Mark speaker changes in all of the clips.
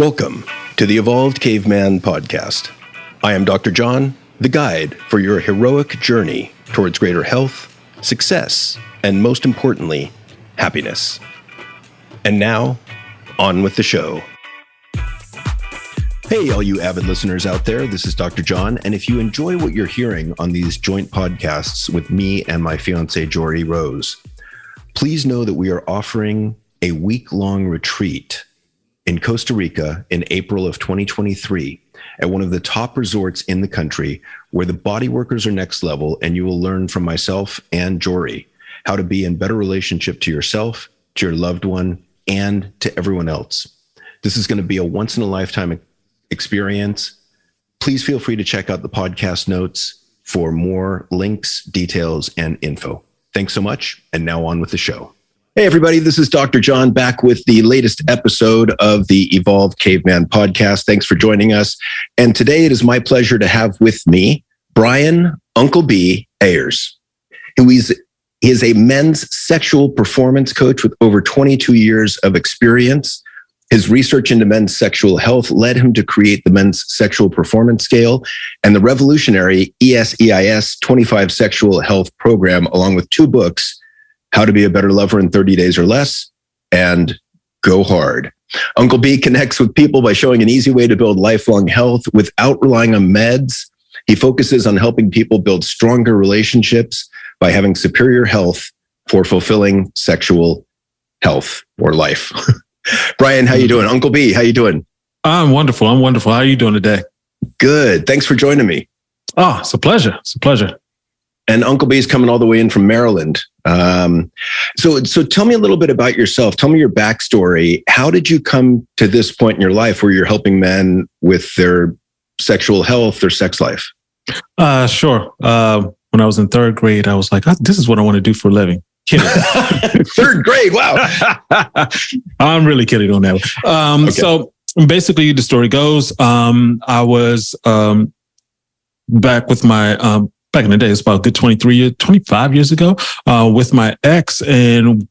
Speaker 1: Welcome to the Evolved Caveman Podcast. I am Dr. John, the guide for your heroic journey towards greater health, success, and most importantly, happiness. And now, on with the show. Hey, all you avid listeners out there, this is Dr. John, and if you enjoy what you're hearing on these joint podcasts with me and my fiancée, Jory Rose, please know that we are offering a week-long retreat in Costa Rica in April of 2023 at one of the top resorts in the country where the body workers are next level, and you will learn from myself and Jory how to be in better relationship to yourself, to your loved one, and to everyone else. This is going to be a once-in-a-lifetime experience. Please feel free to check out the podcast notes for more links, details, and info. Thanks so much, and now on with the show. Hey, everybody, this is Dr. John back with the latest episode of the Evolved Caveman Podcast. Thanks for joining us. And today it is my pleasure to have with me Brian Uncle B Ayers, who is a men's sexual performance coach with over 22 years of experience. His research into men's sexual health led him to create the Men's Sexual Performance Scale and the revolutionary ESEIS 25 Sexual Health Program, along with two books, How to Be a Better Lover in 30 Days or Less, and Go Hard. Uncle B connects with people by showing an easy way to build lifelong health without relying on meds. He focuses on helping people build stronger relationships by having superior health for fulfilling sexual health or life. Brian, how you doing? Uncle B, how you doing?
Speaker 2: I'm wonderful. How are you doing today?
Speaker 1: Good. Thanks for joining me.
Speaker 2: Oh, it's a pleasure.
Speaker 1: And Uncle B is coming all the way in from Maryland. So tell me a little bit about yourself. Tell me your backstory. How did you come to this point in your life where you're helping men with their sexual health, their sex life?
Speaker 2: Sure. When I was in third grade, I was like, this is what I want to do for a living. Kidding.
Speaker 1: Third grade. Wow.
Speaker 2: I'm really kidding on that. Okay. So basically the story goes, I was back with my back in the day, it's about a good 25 years ago, with my ex. And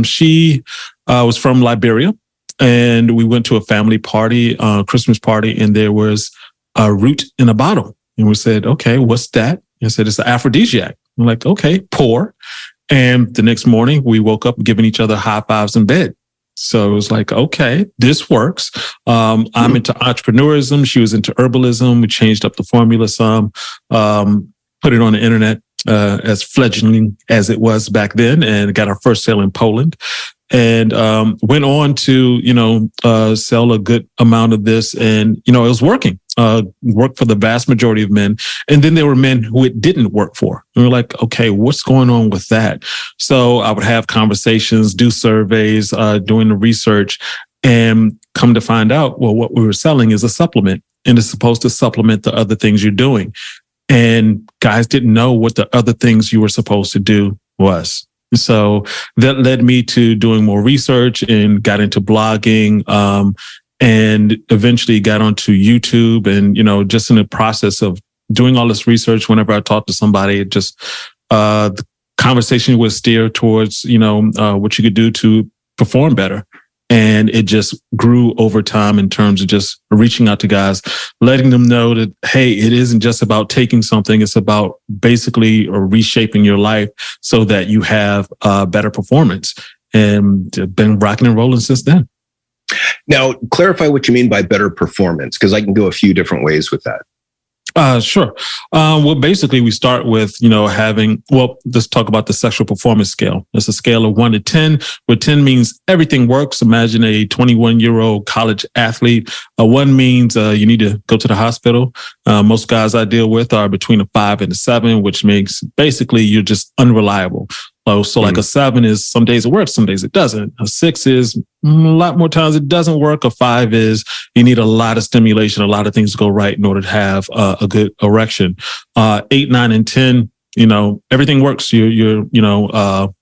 Speaker 2: she was from Liberia. And we went to a family party, Christmas party, and there was a root in a bottle. And we said, okay, what's that? And I said, it's an aphrodisiac. I'm like, okay, pour. And the next morning, we woke up giving each other high fives in bed. So it was like, okay, this works. I'm into entrepreneurism. She was into herbalism. We changed up the formula some. Put it on the internet as fledgling as it was back then, and got our first sale in Poland, and went on to sell a good amount of this, and it was working. Worked for the vast majority of men, and then there were men who it didn't work for. And we were like, okay, what's going on with that? So I would have conversations, do surveys, doing the research, and come to find out, well, what we were selling is a supplement, and it's supposed to supplement the other things you're doing. And guys didn't know what the other things you were supposed to do was. So that led me to doing more research and got into blogging, and eventually got onto YouTube. And, just in the process of doing all this research, whenever I talked to somebody, it just, the conversation would steer towards, what you could do to perform better. And it just grew over time in terms of just reaching out to guys, letting them know that, hey, it isn't just about taking something. It's about basically reshaping your life so that you have better performance, and been rocking and rolling since then.
Speaker 1: Now, clarify what you mean by better performance, because I can go a few different ways with that.
Speaker 2: Sure. Well, basically, we start with, let's talk about the sexual performance scale. It's a scale of 1 to 10, where 10 means everything works. Imagine a 21-year-old college athlete. 1 means you need to go to the hospital. Most guys I deal with are between a 5 and a 7, which makes basically you're just unreliable. So like a 7 is some days it works, some days it doesn't. A 6 is a lot more times it doesn't work. A 5 is you need a lot of stimulation, a lot of things to go right in order to have a good erection. 8, 9, and 10, everything works. You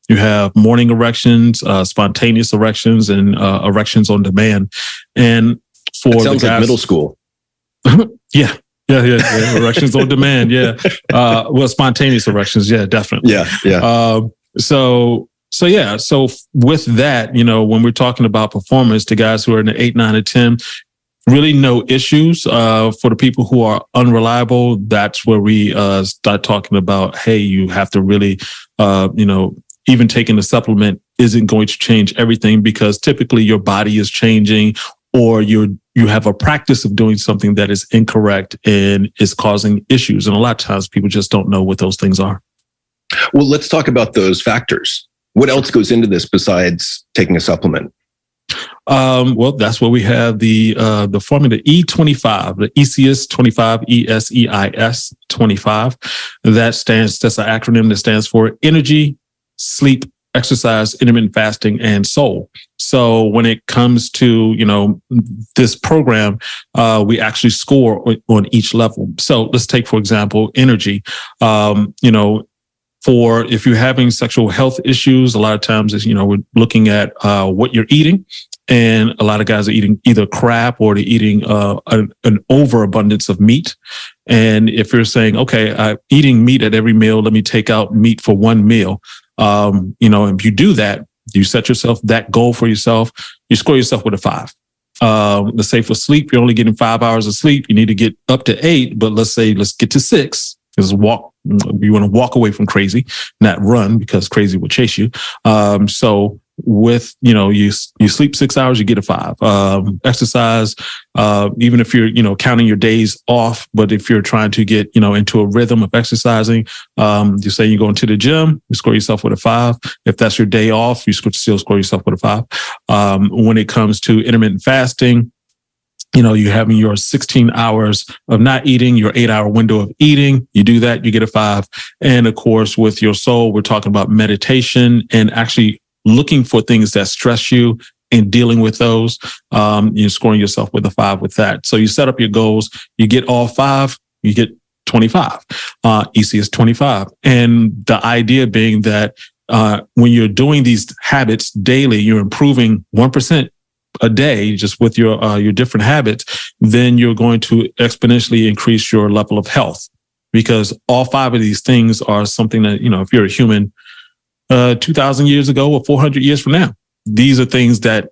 Speaker 2: have morning erections, spontaneous erections, and erections on demand. And for
Speaker 1: that sounds like middle school.
Speaker 2: Yeah. Erections on demand. Yeah. Well, spontaneous erections. Yeah, definitely.
Speaker 1: Yeah.
Speaker 2: So with that, when we're talking about performance, to guys who are in the 8, 9, or 10, really no issues. For the people who are unreliable, that's where we start talking about, hey, you have to really, even taking a supplement isn't going to change everything, because typically your body is changing, or you have a practice of doing something that is incorrect and is causing issues. And a lot of times people just don't know what those things are.
Speaker 1: Well, let's talk about those factors. What else goes into this besides taking a supplement?
Speaker 2: Well, that's where we have the formula E25, the ESEIS 25, ESEIS 25. That's an acronym that stands for energy, sleep, exercise, intermittent fasting, and soul. So when it comes to, this program, we actually score on each level. So let's take, for example, energy. For if you're having sexual health issues, a lot of times, we're looking at what you're eating. And a lot of guys are eating either crap or they're eating an overabundance of meat. And if you're saying, okay, I'm eating meat at every meal, let me take out meat for one meal. If you do that, you set yourself that goal for yourself, you score yourself with a 5. Let's say for sleep, you're only getting 5 hours of sleep. You need to get up to 8, but let's get to 6. Because you want to walk away from crazy, not run, because crazy will chase you. So with, you sleep 6 hours, you get a 5. Exercise, even if you're, counting your days off, but if you're trying to get, into a rhythm of exercising, you say you're going to the gym, you score yourself with a 5. If that's your day off, you still score yourself with a 5. When it comes to intermittent fasting, you're having your 16 hours of not eating, your 8-hour window of eating. You do that, you get a 5. And of course, with your soul, we're talking about meditation and actually looking for things that stress you and dealing with those. You're scoring yourself with a 5 with that. So you set up your goals, you get all 5, you get 25. ESEIS 25. And the idea being that when you're doing these habits daily, you're improving 1% a day just with your different habits, then you're going to exponentially increase your level of health, because all 5 of these things are something that, if you're a human 2,000 years ago or 400 years from now, these are things that,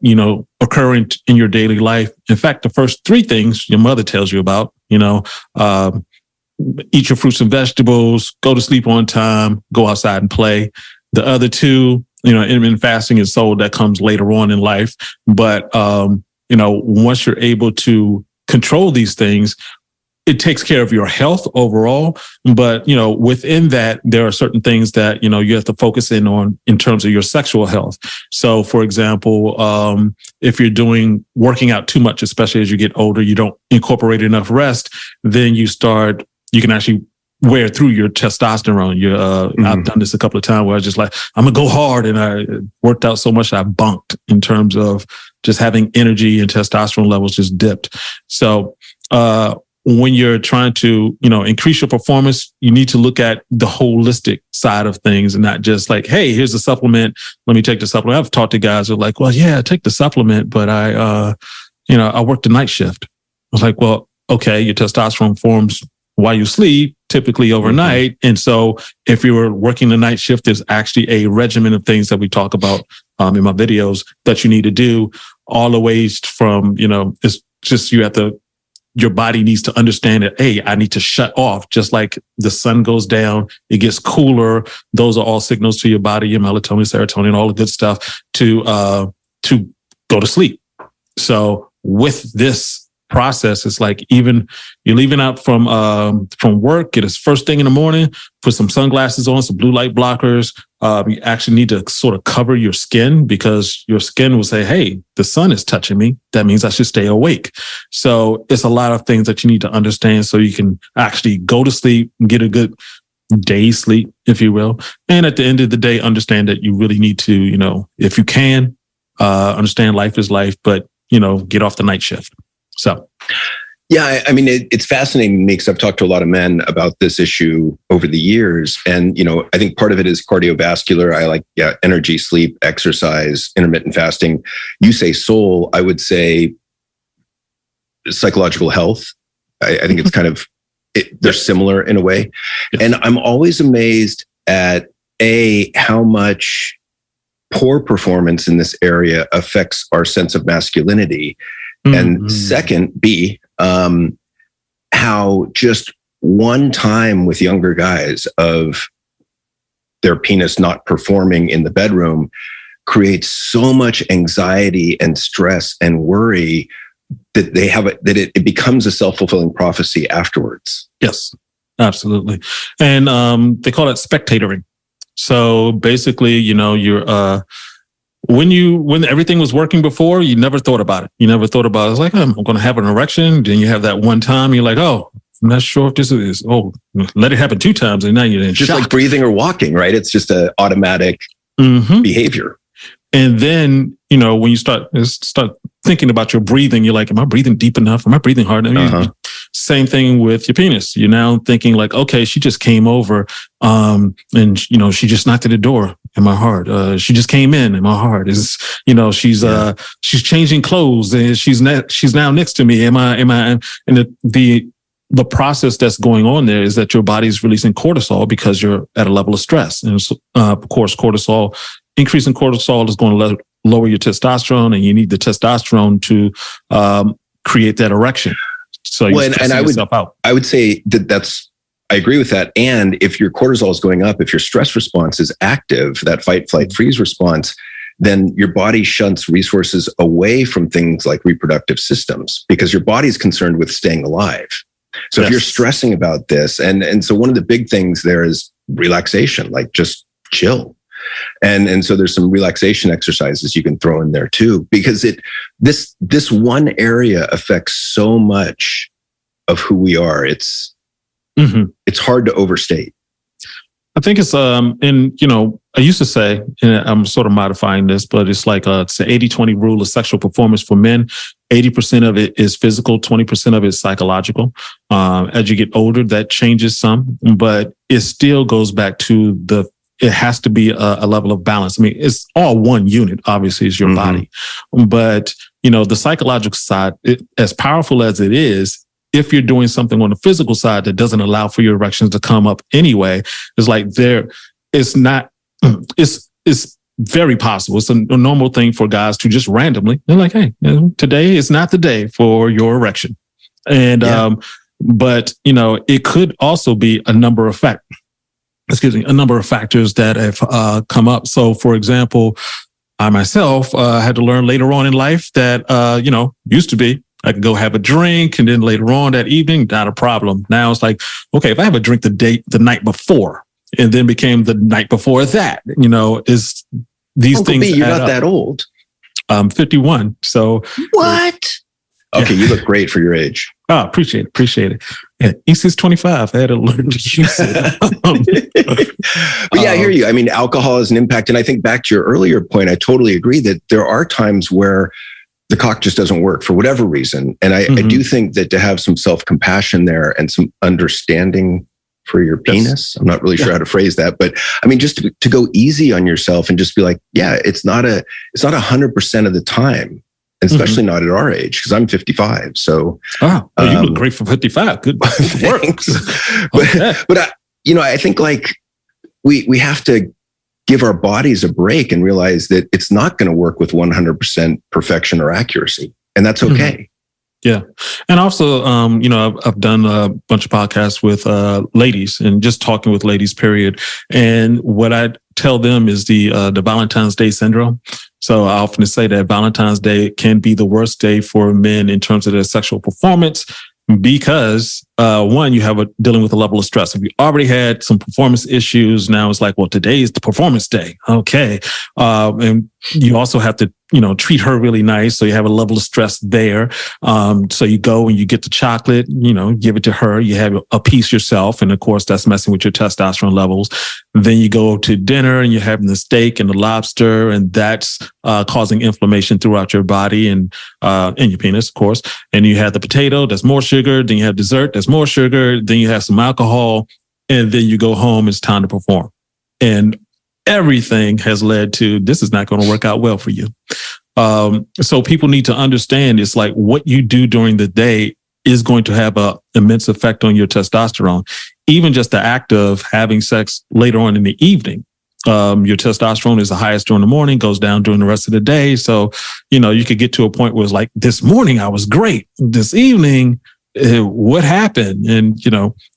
Speaker 2: occur in your daily life. In fact, the first 3 things your mother tells you about, eat your fruits and vegetables, go to sleep on time, go outside and play. The other 2, intermittent fasting and soul, that comes later on in life. But, once you're able to control these things, it takes care of your health overall. But, within that, there are certain things that, you have to focus in on in terms of your sexual health. So, for example, if you're working out too much, especially as you get older, you don't incorporate enough rest, then you can actually wear through your testosterone. I've done this a couple of times where I was just like, I'm gonna go hard, and I worked out so much I bunked in terms of just having energy, and testosterone levels just dipped. So when you're trying to, increase your performance, you need to look at the holistic side of things and not just like, hey, here's a supplement, let me take the supplement. I've talked to guys who are like, well, yeah, take the supplement, but I work the night shift. I was like, well, okay, your testosterone forms while you sleep, typically overnight. And so if you were working the night shift, there's actually a regimen of things that we talk about in my videos that you need to do, all the ways from, it's just your body needs to understand that, hey, I need to shut off. Just like the sun goes down, it gets cooler. Those are all signals to your body, your melatonin, serotonin, all the good stuff to go to sleep. So with this process, it's like, even you're leaving out from work, get us first thing in the morning, put some sunglasses on, some blue light blockers. You actually need to sort of cover your skin, because your skin will say, hey, the sun is touching me. That means I should stay awake. So it's a lot of things that you need to understand so you can actually go to sleep and get a good day's sleep, if you will. And at the end of the day, understand that you really need to, if you can, understand life is life, but, get off the night shift. So,
Speaker 1: yeah, I mean, it's fascinating to me, because I've talked to a lot of men about this issue over the years. And, I think part of it is cardiovascular. I like, energy, sleep, exercise, intermittent fasting. You say soul, I would say psychological health. I think it's kind of, they're similar in a way. Yes. And I'm always amazed at how much poor performance in this area affects our sense of masculinity. And second, B, how just one time with younger guys of their penis not performing in the bedroom creates so much anxiety and stress and worry that it becomes a self-fulfilling prophecy afterwards.
Speaker 2: Yes, absolutely. And they call it spectatoring. So basically, you're when everything was working before, you never thought about it. You never thought about it. It's like, I'm going to have an erection. Then you have that one time. You're like, oh, I'm not sure if this is. Oh, let it happen 2 times, and now you're in
Speaker 1: just
Speaker 2: shock.
Speaker 1: Like breathing or walking, right? It's just an automatic behavior.
Speaker 2: And then, when you start thinking about your breathing, you're like, am I breathing deep enough? Am I breathing hard enough? Same thing with your penis. You're now thinking like, okay, she just came over, and she just knocked at the door. Am I hard? She just came in. Am I hard? She's changing clothes and she's now next to me. Am I? And the process that's going on there is that your body's releasing cortisol because you're at a level of stress. And of course, increasing cortisol is going to lower your testosterone, and you need the testosterone to create that erection. So you're stressing yourself out.
Speaker 1: I would say I agree with that. And if your cortisol is going up, if your stress response is active, that fight, flight, freeze response, then your body shunts resources away from things like reproductive systems because your body's concerned with staying alive. So if you're stressing about this, and so one of the big things there is relaxation, like just chill. And so there's some relaxation exercises you can throw in there too, because this one area affects so much of who we are. It's hard to overstate.
Speaker 2: I think it's, I used to say, and I'm sort of modifying this, but it's like, it's an 80-20 rule of sexual performance for men. 80% of it is physical, 20% of it is psychological. As you get older, that changes some, but it still goes back to it has to be a level of balance. I mean, it's all one unit, obviously, is your body. But, the psychological side, as powerful as it is, if you're doing something on the physical side that doesn't allow for your erections to come up anyway, it's like it's very possible. It's a normal thing for guys to just randomly, they're like, hey, today is not the day for your erection. And, but, it could also be a number of factors that have come up. So, for example, I myself had to learn later on in life that, used to be, I could go have a drink, and then later on that evening, not a problem. Now it's like, okay, if I have a drink the night before, and then became the night before that, is these
Speaker 1: Uncle
Speaker 2: things.
Speaker 1: B, you're not that old.
Speaker 2: I'm 51. So
Speaker 1: what? Okay, you look great for your age.
Speaker 2: Oh, appreciate it. Yeah, EC's 25. I had to learn to use it.
Speaker 1: But yeah, I hear you. I mean, alcohol has an impact. And I think back to your earlier point, I totally agree that there are times where the cock just doesn't work for whatever reason. And I do think that to have some self-compassion there and some understanding for your penis, I'm not really sure how to phrase that, but I mean, just to go easy on yourself and just be like, yeah, it's not 100% of the time. Especially not at our age, because I'm 55. So,
Speaker 2: you look great for 55. Good work.
Speaker 1: But I think like we have to give our bodies a break and realize that it's not going to work with 100% perfection or accuracy, and that's okay.
Speaker 2: Yeah, and also, I've done a bunch of podcasts with ladies and just talking with ladies. Period. And what I tell them is the Valentine's Day syndrome. So I often say that Valentine's Day can be the worst day for men in terms of their sexual performance because, one, you have dealing with a level of stress. If you already had some performance issues, now it's like, well, today is the performance day. Okay. And you also have to, treat her really nice. So you have a level of stress there. So you go and you get the chocolate, give it to her. You have a piece yourself. And of course, that's messing with your testosterone levels. Then you go to dinner and you're having the steak and the lobster, and that's causing inflammation throughout your body and your penis, of course. And you have the potato, that's more sugar. Then you have dessert, that's more sugar. Then you have some alcohol, and then you go home. It's time to perform. And everything has led to this is not going to work out well for you. So people need to understand it's like what you do during the day is going to have an immense effect on your testosterone. Even just the act of having sex later on in the evening Your testosterone is the highest during the morning, goes down during the rest of the day. So, you could get to a point where it's like, this morning I was great. This evening, what happened? And,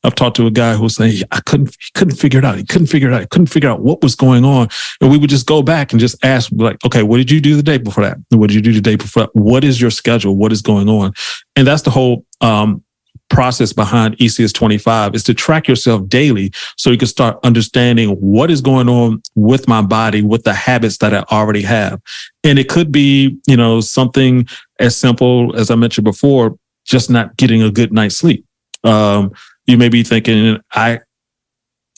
Speaker 2: I've talked to a guy who was saying, he couldn't figure it out. He couldn't figure it out. He couldn't figure out what was going on. And we would just go back and just ask, like, okay, what did you do the day before that? What did you do the day before that? What is your schedule? What is going on? And that's the whole, process behind ECS 25 is to track yourself daily so you can start understanding what is going on with my body, with the habits that I already have. And it could be, something as simple as I mentioned before, just not getting a good night's sleep. You may be thinking, I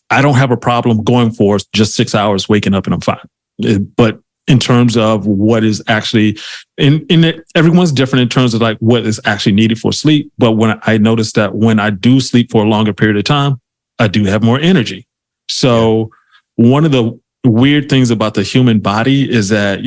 Speaker 2: don't have a problem going for just 6 hours, waking up and I'm fine. But in terms of what is actually everyone's different in terms of like what is actually needed for sleep. But when I notice that when I do sleep for a longer period of time, I do have more energy. So one of the weird things about the human body is that,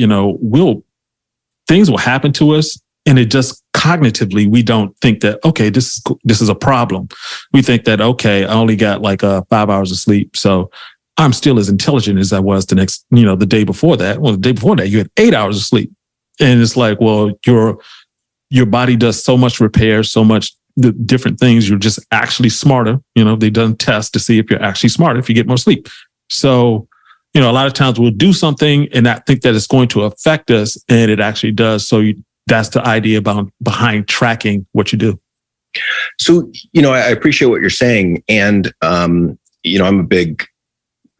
Speaker 2: things will happen to us and it just cognitively, we don't think that, okay, this is a problem. We think that, okay, I only got like 5 hours of sleep. So I'm still as intelligent as I was the day before that. Well, the day before that, you had 8 hours of sleep. And it's like, well, your body does so much repair, so much the different things. You're just actually smarter. They've done tests to see if you're actually smarter if you get more sleep. So, a lot of times we'll do something and not think that it's going to affect us, and it actually does. So that's the idea behind tracking what you do.
Speaker 1: So, I appreciate what you're saying. And, I'm a big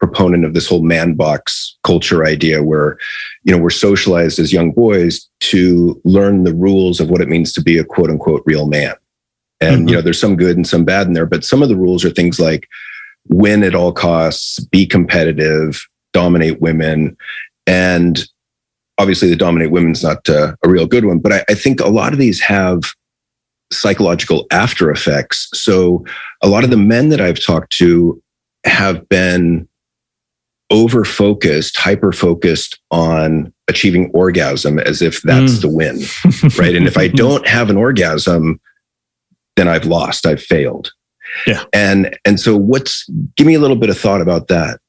Speaker 1: proponent of this whole man box culture idea where, we're socialized as young boys to learn the rules of what it means to be a quote unquote real man. And, there's some good and some bad in there, but some of the rules are things like win at all costs, be competitive, dominate women. And obviously the dominate women's not a real good one, but I think a lot of these have psychological after effects. So a lot of the men that I've talked to have been over-focused, hyper-focused on achieving orgasm as if that's the win, right? And if I don't have an orgasm, then I've lost, I've failed.
Speaker 2: Yeah.
Speaker 1: And so give me a little bit of thought about that.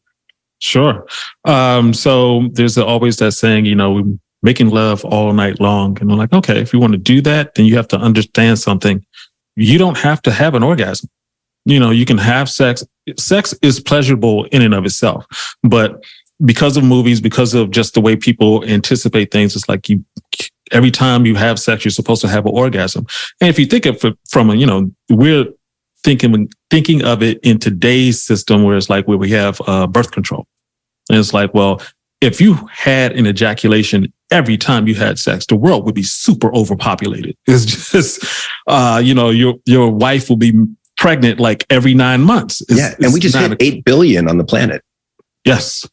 Speaker 2: Sure. So there's always that saying, we're making love all night long. And I'm like, okay, if you want to do that, then you have to understand something. You don't have to have an orgasm. You can have sex. Sex is pleasurable in and of itself, but because of movies, because of just the way people anticipate things, it's like every time you have sex, you're supposed to have an orgasm. And if you think of it from we're thinking of it in today's system where it's like where we have birth control. And it's like, well, if you had an ejaculation every time you had sex, the world would be super overpopulated. It's just, your wife will be pregnant like every 9 months.
Speaker 1: And we just hit 8 billion on the planet.
Speaker 2: Yes.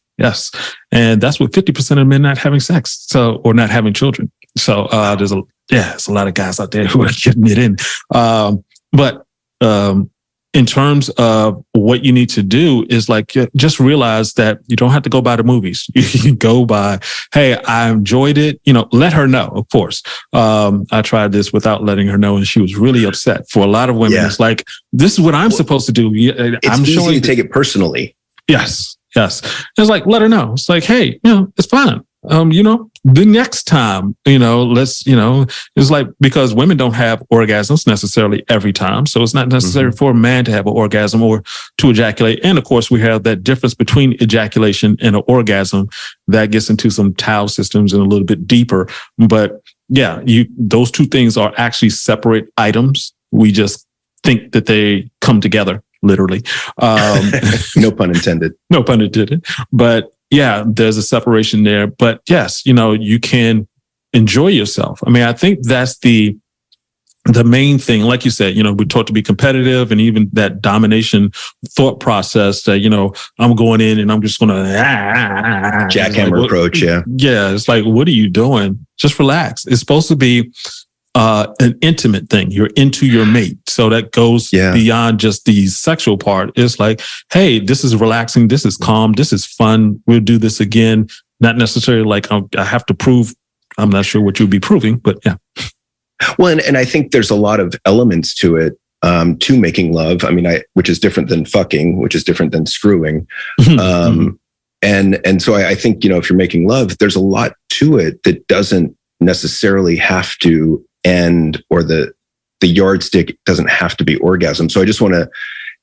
Speaker 2: And that's with 50% of men not having sex, or not having children. So there's a lot of guys out there who are getting it in. But in terms of what you need to do is like, just realize that you don't have to go by the movies. You can go by, hey, I enjoyed it. Let her know, of course. I tried this without letting her know, and she was really upset. For a lot of women, it's like, this is what I'm supposed to do.
Speaker 1: It's easy to take it personally.
Speaker 2: Yes. It's like, let her know. It's like, hey, it's fine. The next time, it's like, because women don't have orgasms necessarily every time. So it's not necessary for a man to have an orgasm or to ejaculate. And of course, we have that difference between ejaculation and an orgasm that gets into some Tao systems and a little bit deeper. But yeah, those two things are actually separate items. We just think that they come together, literally.
Speaker 1: No pun intended.
Speaker 2: No pun intended. But yeah, there's a separation there. But yes, you can enjoy yourself. I mean, I think that's the main thing. Like you said, we're taught to be competitive, and even that domination thought process that, I'm going in and I'm just going to
Speaker 1: jackhammer approach. Yeah.
Speaker 2: Yeah. It's like, what are you doing? Just relax. It's supposed to be an intimate thing. You're into your mate. So that goes beyond just the sexual part. It's like, hey, this is relaxing. This is calm. This is fun. We'll do this again. Not necessarily like I have to prove. I'm not sure what you'll be proving, but yeah.
Speaker 1: Well, and I think there's a lot of elements to it, to making love. I mean, which is different than fucking, which is different than screwing. And so I think, if you're making love, there's a lot to it that doesn't necessarily have to end, or the yardstick doesn't have to be orgasm. So I just want to,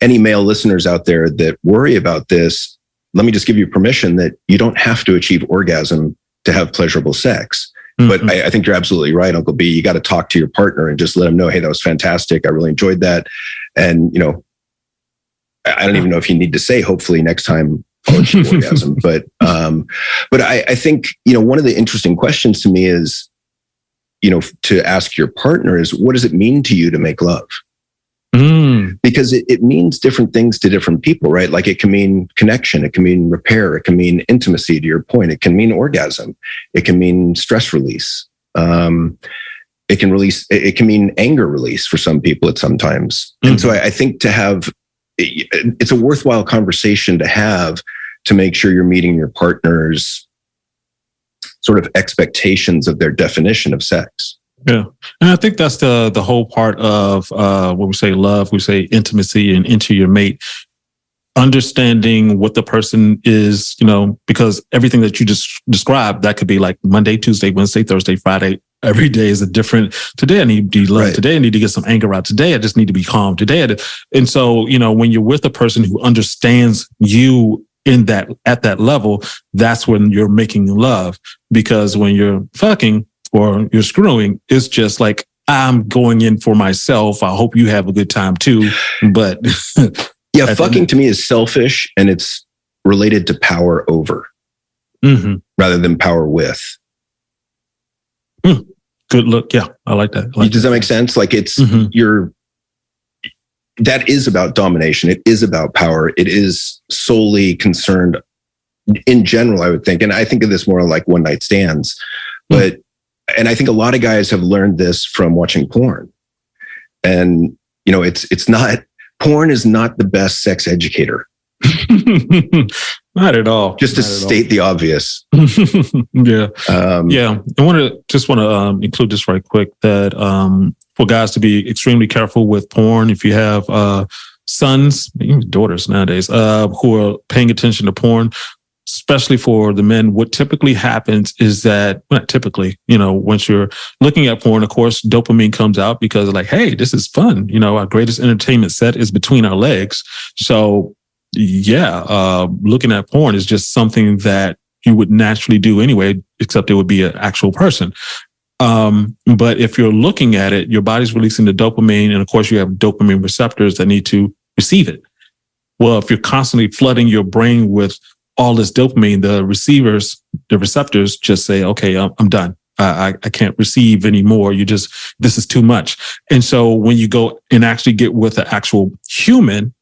Speaker 1: any male listeners out there that worry about this, let me just give you permission that you don't have to achieve orgasm to have pleasurable sex. Mm-hmm. But I think you're absolutely right, Uncle B. You got to talk to your partner and just let them know, hey, that was fantastic. I really enjoyed that. And, I don't even know if you need to say, hopefully next time I'll achieve orgasm. But I think, one of the interesting questions to me is, to ask your partner is, what does it mean to you to make love? Because it means different things to different people, right? Like it can mean connection, it can mean repair, it can mean intimacy, to your point, it can mean orgasm, it can mean stress release. It can mean anger release for some people at sometimes. Mm-hmm. And so I think it's a worthwhile conversation to have, to make sure you're meeting your partner's sort of expectations of their definition of sex.
Speaker 2: Yeah. And I think that's the whole part of when we say love, we say intimacy and into your mate, understanding what the person is, because everything that you just described, that could be like Monday, Tuesday, Wednesday, Thursday, Friday. Every day is a different, today I need to be love. Right. Today I need to get some anger out. Today I just need to be calm. And so, when you're with a person who understands you at that level, that's when you're making love. Because when you're fucking or you're screwing, it's just like, I'm going in for myself. I hope you have a good time too. But
Speaker 1: yeah, fucking to me is selfish, and it's related to power over rather than power with.
Speaker 2: Good look. Yeah, I like that.
Speaker 1: Does that make sense? Like it's that is about domination. It is about power. It is solely concerned in general, I would think. And I think of this more like one night stands, and I think a lot of guys have learned this from watching porn. And, it's not, porn is not the best sex educator.
Speaker 2: Not at all.
Speaker 1: Just to state the obvious.
Speaker 2: Yeah. I want to include this right quick, that for guys to be extremely careful with porn. If you have sons, even daughters nowadays, who are paying attention to porn, especially for the men, what typically happens is that, not typically, once you're looking at porn, of course, dopamine comes out because like, hey, this is fun. Our greatest entertainment set is between our legs. So looking at porn is just something that you would naturally do anyway, except it would be an actual person. But if you're looking at it, your body's releasing the dopamine. And of course, you have dopamine receptors that need to receive it. Well, if you're constantly flooding your brain with all this dopamine, the receptors just say, okay, I'm done. I can't receive anymore. This is too much. And so when you go and actually get with an actual human,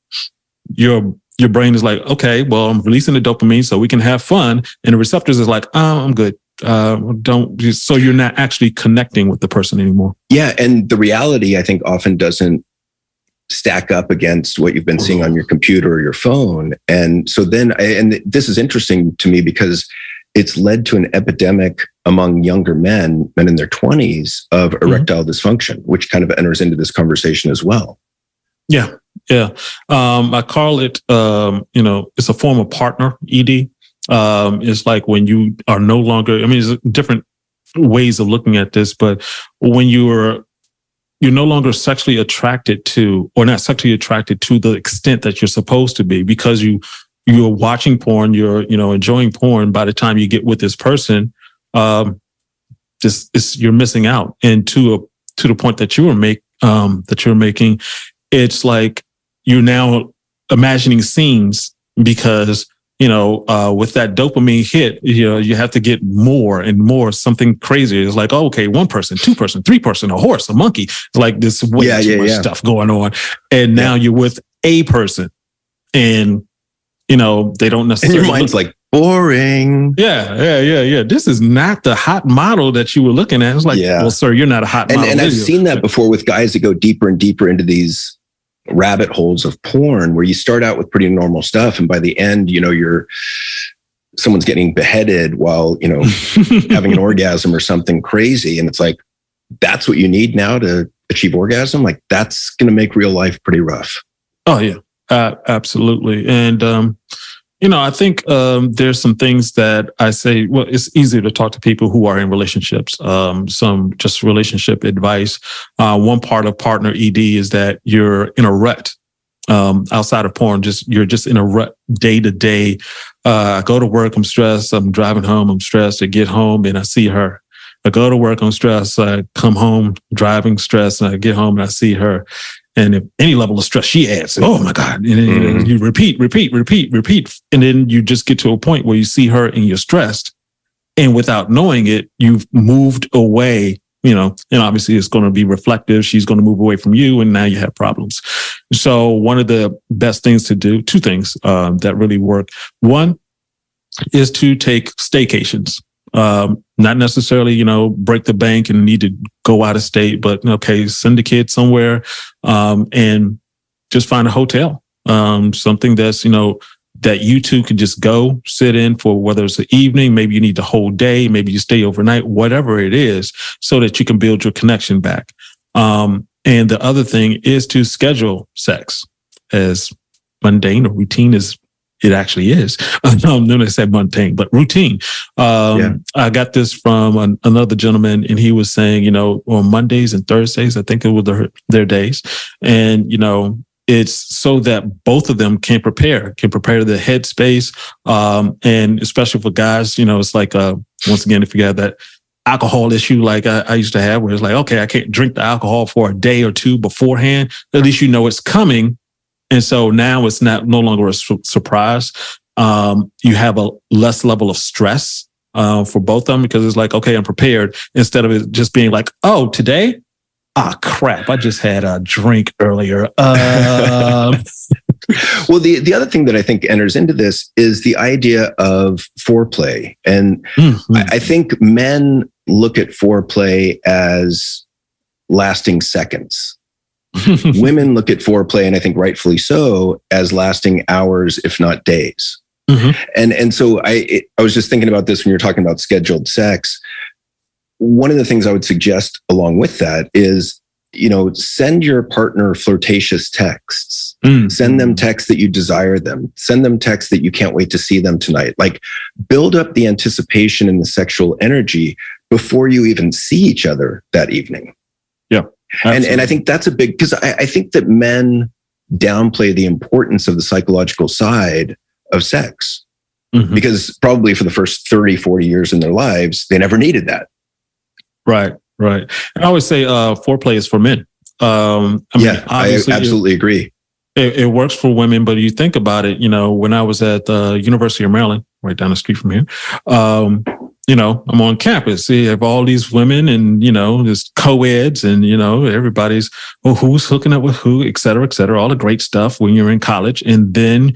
Speaker 2: your brain is like, okay, well, I'm releasing the dopamine so we can have fun. And the receptors is like, oh, I'm good. So you're not actually connecting with the person anymore.
Speaker 1: Yeah. And the reality, I think, often doesn't stack up against what you've been seeing on your computer or your phone. And so then, and this is interesting to me because it's led to an epidemic among younger men in their 20s of erectile dysfunction, which kind of enters into this conversation as well.
Speaker 2: Yeah. Yeah. I call it, it's a form of partner ED. It's like when you are no longer, there's different ways of looking at this, but when you're no longer sexually attracted to, or not sexually attracted to the extent that you're supposed to be, because you're watching porn, you're, enjoying porn. By the time you get with this person, you're missing out. And to the point that you're making, it's like you're now imagining scenes because, with that dopamine hit, you have to get more and more, something crazy. It's like, oh, okay, 1 person, 2 person, 3 person, a horse, a monkey. It's like this way too much stuff going on. And now you're with a person and, they don't necessarily.
Speaker 1: And your mind's like, boring.
Speaker 2: Yeah. This is not the hot model that you were looking at. It's like, well, sir, you're not a hot model.
Speaker 1: And I've seen that before with guys that go deeper and deeper into these rabbit holes of porn, where you start out with pretty normal stuff, and by the end, someone's getting beheaded while having an orgasm or something crazy, and it's like, that's what you need now to achieve orgasm. Like that's going to make real life pretty rough.
Speaker 2: Oh yeah, absolutely. And I think there's some things that I say, well, it's easier to talk to people who are in relationships. Some just relationship advice. One part of partner ED is that you're in a rut. Outside of porn, you're just in a rut day to day. I go to work, I'm stressed. I'm driving home, I'm stressed. I get home and I see her. I go to work, I'm stressed. I come home, driving stressed, and I get home and I see her. And if any level of stress she adds, oh my God. And then you repeat. And then you just get to a point where you see her and you're stressed. And without knowing it, you've moved away, and obviously it's going to be reflective. She's going to move away from you and now you have problems. So one of the best things to do, two things that really work. One is to take staycations. Not necessarily, break the bank and need to go out of state, but okay, send the kid somewhere, and just find a hotel, something that's, that you two could just go sit in for, whether it's the evening, maybe you need the whole day, maybe you stay overnight, whatever it is, so that you can build your connection back. And the other thing is to schedule sex, as mundane or routine as it actually is. No, I said mundane, but routine. I got this from another gentleman, and he was saying, on Mondays and Thursdays, I think it was their days. And, it's so that both of them can prepare the headspace. And especially for guys, it's like, once again, if you have that alcohol issue like I used to have, where it's like, okay, I can't drink the alcohol for a day or two beforehand. At least it's coming. And so now it's no longer a surprise. You have a less level of stress for both of them, because it's like, okay, I'm prepared, instead of it just being like, oh, today? Crap, I just had a drink earlier. Well,
Speaker 1: the other thing that I think enters into this is the idea of foreplay. And I think men look at foreplay as lasting seconds. Women look at foreplay, and I think rightfully so, as lasting hours, if not days. And so I was just thinking about this when you're talking about scheduled sex. One of the things I would suggest along with that is, send your partner flirtatious texts. Send them texts that you desire them. Send them texts that you can't wait to see them tonight. Like, build up the anticipation and the sexual energy before you even see each other that evening.
Speaker 2: Yeah.
Speaker 1: And I think that's a big, because I think that men downplay the importance of the psychological side of sex, because probably for the first 30, 40 years in their lives, they never needed that.
Speaker 2: Right. And I always say foreplay is for men.
Speaker 1: I absolutely agree.
Speaker 2: It works for women, but you think about it, when I was at the University of Maryland, right down the street from here, I'm on campus. You have all these women and, there's co-eds and, everybody's, who's hooking up with who, et cetera, all the great stuff when you're in college. And then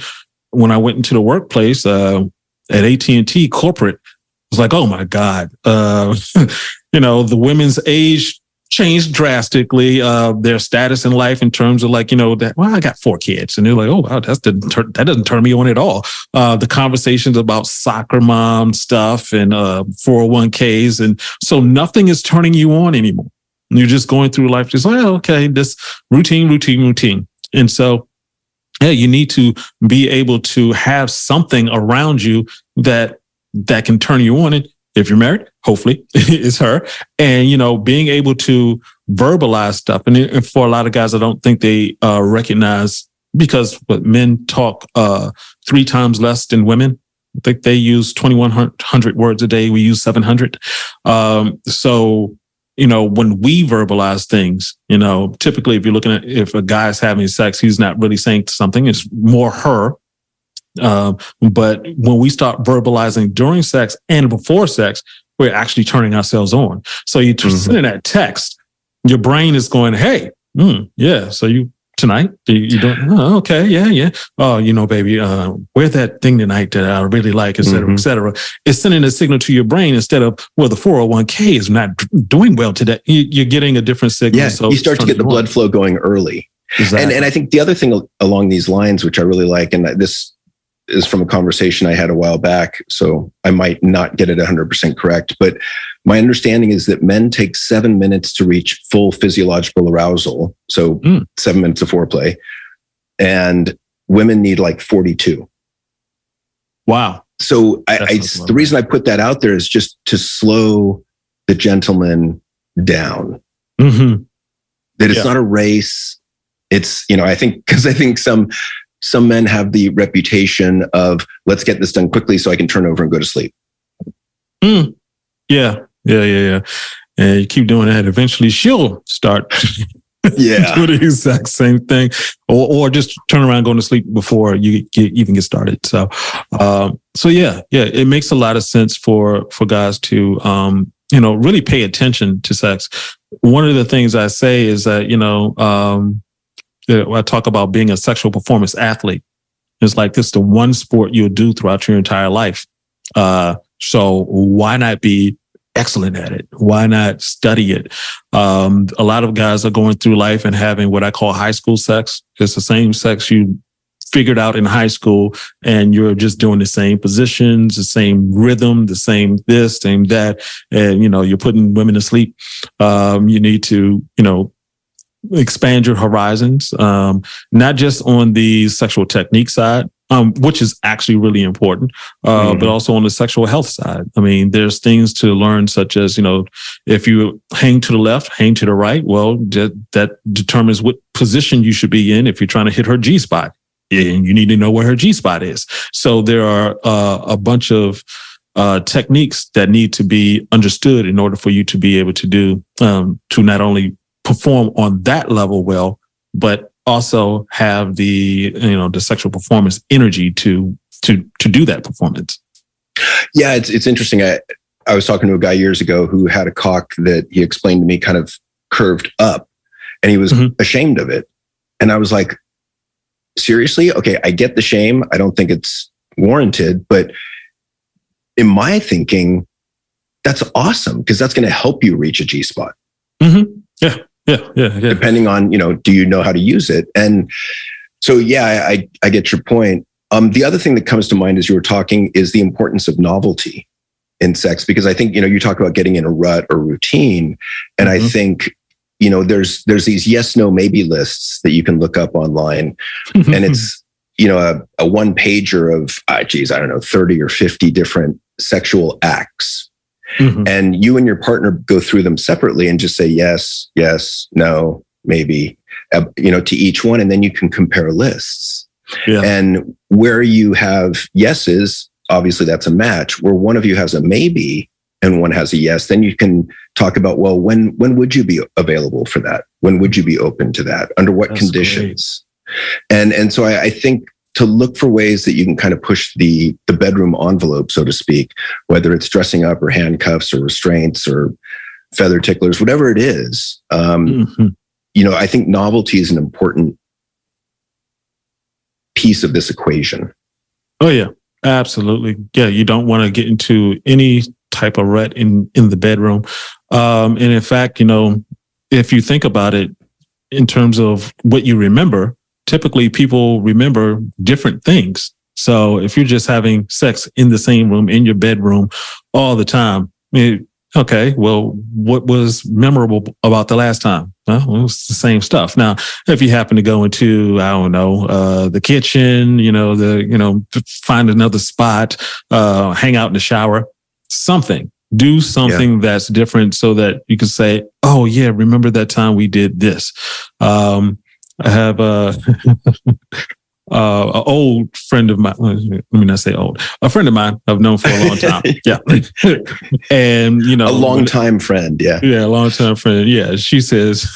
Speaker 2: when I went into the workplace at AT&T corporate, it was like, oh my God, the women's age changed drastically, their status in life in terms of like, I got 4 kids. And they're like, oh, wow, that doesn't turn me on at all. The conversations about soccer mom stuff and 401ks. And so nothing is turning you on anymore. You're just going through life just like, oh, okay, this routine. And so, you need to be able to have something around you that can turn you on. And if you're married, hopefully it's her. And, being able to verbalize stuff. And for a lot of guys, I don't think they recognize, because men talk 3 times less than women. I think they use 2,100 words a day. We use 700. So, when we verbalize things, typically if you're looking at, if a guy's having sex, he's not really saying something. It's more her. But when we start verbalizing during sex and before sex, we're actually turning ourselves on. So you sending that text, your brain is going, hey, so you tonight, you don't, oh, okay, yeah. Oh, baby, wear that thing tonight that I really like, et cetera, et cetera. It's sending a signal to your brain instead of, well, the 401k is not doing well today. You're getting a different signal.
Speaker 1: Yeah, so you start to get the blood flow going early.
Speaker 2: Exactly.
Speaker 1: And I think the other thing along these lines, which I really like, and this is from a conversation I had a while back, so I might not get it 100% correct, but my understanding is that men take 7 minutes to reach full physiological arousal. So 7 minutes of foreplay, and women need like 42.
Speaker 2: Wow.
Speaker 1: So the reason I put that out there is just to slow the gentleman down.
Speaker 2: Mm-hmm.
Speaker 1: That it's not a race. It's, I think some men have the reputation of, let's get this done quickly so I can turn over and go to sleep.
Speaker 2: Mm. Yeah. And you keep doing that, eventually she'll start do the exact same thing, or just turn around, going to sleep before you even get started. So it makes a lot of sense for guys to really pay attention to sex. One of the things I say is that I talk about being a sexual performance athlete. It's like this the one sport you'll do throughout your entire life. So why not be excellent at it? Why not study it? A lot of guys are going through life and having what I call high school sex. It's the same sex you figured out in high school, and you're just doing the same positions, the same rhythm, the same this, same that, and you're putting women to sleep. You need to, expand your horizons, not just on the sexual technique side, which is actually really important, but also on the sexual health side. I mean, there's things to learn, such as, if you hang to the left, hang to the right, well, that determines what position you should be in if you're trying to hit her G-spot. And you need to know where her G-spot is. So there are a bunch of techniques that need to be understood in order for you to be able to do, to not only perform on that level well, but also have the sexual performance energy to do that performance.
Speaker 1: Yeah, it's interesting. I was talking to a guy years ago who had a cock that he explained to me kind of curved up, and he was ashamed of it. And I was like, seriously? Okay, I get the shame. I don't think it's warranted, but in my thinking, that's awesome, because that's going to help you reach a G-spot. Yeah. Depending on, do you know how to use it? And so, I get your point. The other thing that comes to mind as you were talking is the importance of novelty in sex, because I think, you talk about getting in a rut or routine. And I think, there's these yes, no, maybe lists that you can look up online. And it's, a one pager of, 30 or 50 different sexual acts. And you and your partner go through them separately and just say yes, no, maybe, to each one. And then you can compare lists. Yeah. And where you have yeses, obviously that's a match. Where one of you has a maybe and one has a yes, then you can talk about, well, when would you be available for that? When would you be open to that? Under what conditions? Great. And so I think to look for ways that you can kind of push the bedroom envelope, so to speak, whether it's dressing up or handcuffs or restraints or feather ticklers, whatever it is. I think novelty is an important piece of this equation.
Speaker 2: Oh yeah, absolutely. Yeah. You don't want to get into any type of rut in the bedroom. And in fact, if you think about it in terms of what you remember, typically people remember different things. So if you're just having sex in the same room, in your bedroom all the time, okay, well, what was memorable about the last time? Well, it was the same stuff. Now, if you happen to go into, the kitchen, find another spot, hang out in the shower, do something that's different so that you can say, oh yeah, remember that time we did this. I have an old friend of mine. Let me not say old. A friend of mine I've known for a long time. Yeah, and
Speaker 1: a long time friend. Yeah,
Speaker 2: a long time friend. Yeah, she says,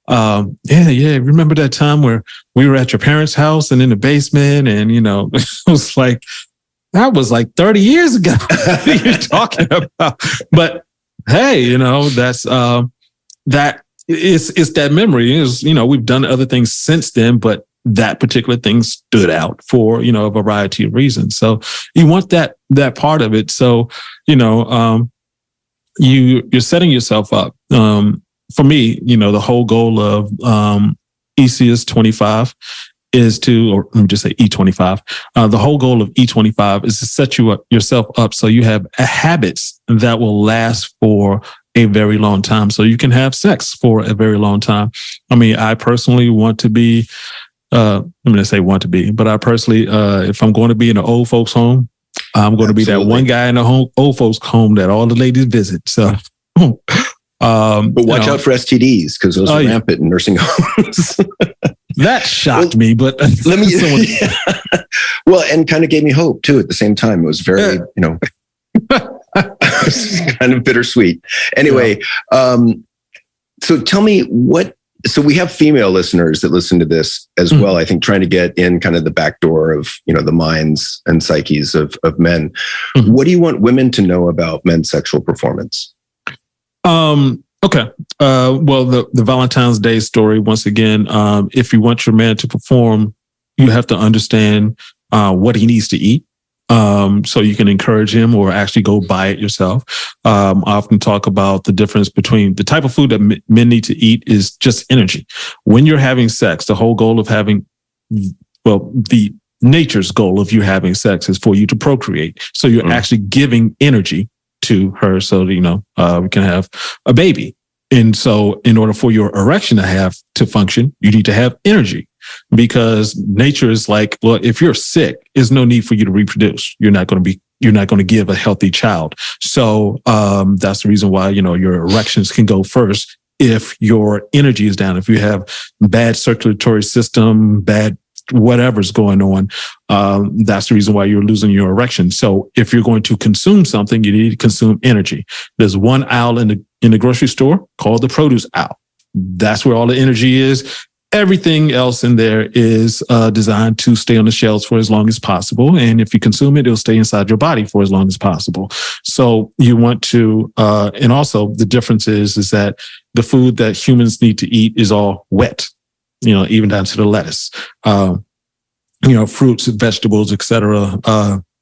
Speaker 2: remember that time where we were at your parents' house and in the basement, and it was like that was like 30 years ago. What are you talking about? But hey, that's that. It's that memory is, we've done other things since then, but that particular thing stood out for, a variety of reasons. So you want that part of it. So, you're setting yourself up. For me, the whole goal of ECS 25 is to, or let me just say E25. The whole goal of E25 is to set yourself up so you have habits that will last for a very long time, so you can have sex for a very long time. I mean, I personally want to be, but I personally, if I'm going to be in an old folks home, I'm going to be that one guy in the old folks home that all the ladies visit. So,
Speaker 1: but watch out for STDs because those are rampant in nursing homes.
Speaker 2: That shocked me, but
Speaker 1: let me. Well, and kind of gave me hope too. At the same time, it was very, kind of bittersweet. Anyway, so tell me what. So we have female listeners that listen to this as well. I think trying to get in kind of the back door of the minds and psyches of men. What do you want women to know about men's sexual performance?
Speaker 2: Okay. Well, the Valentine's Day story, once again, if you want your man to perform, you have to understand what he needs to eat. So you can encourage him or actually go buy it yourself. I often talk about the difference between the type of food that men need to eat is just energy. When you're having sex, the whole goal of the nature's goal of you having sex is for you to procreate. So you're actually giving energy to her so that, we can have a baby. And so in order for your erection to function, you need to have energy, because nature is like, well, if you're sick, there's no need for you to reproduce. You're not going to give a healthy child. So that's the reason why, your erections can go first if your energy is down. If you have bad circulatory system, bad whatever's going on, that's the reason why you're losing your erection. So if you're going to consume something, you need to consume energy. There's one aisle in the grocery store called the produce aisle. That's where all the energy is. Everything else in there is designed to stay on the shelves for as long as possible. And if you consume it, it'll stay inside your body for as long as possible. So you want to, and also the difference is that the food that humans need to eat is all wet, even down to the lettuce, fruits, vegetables, etc.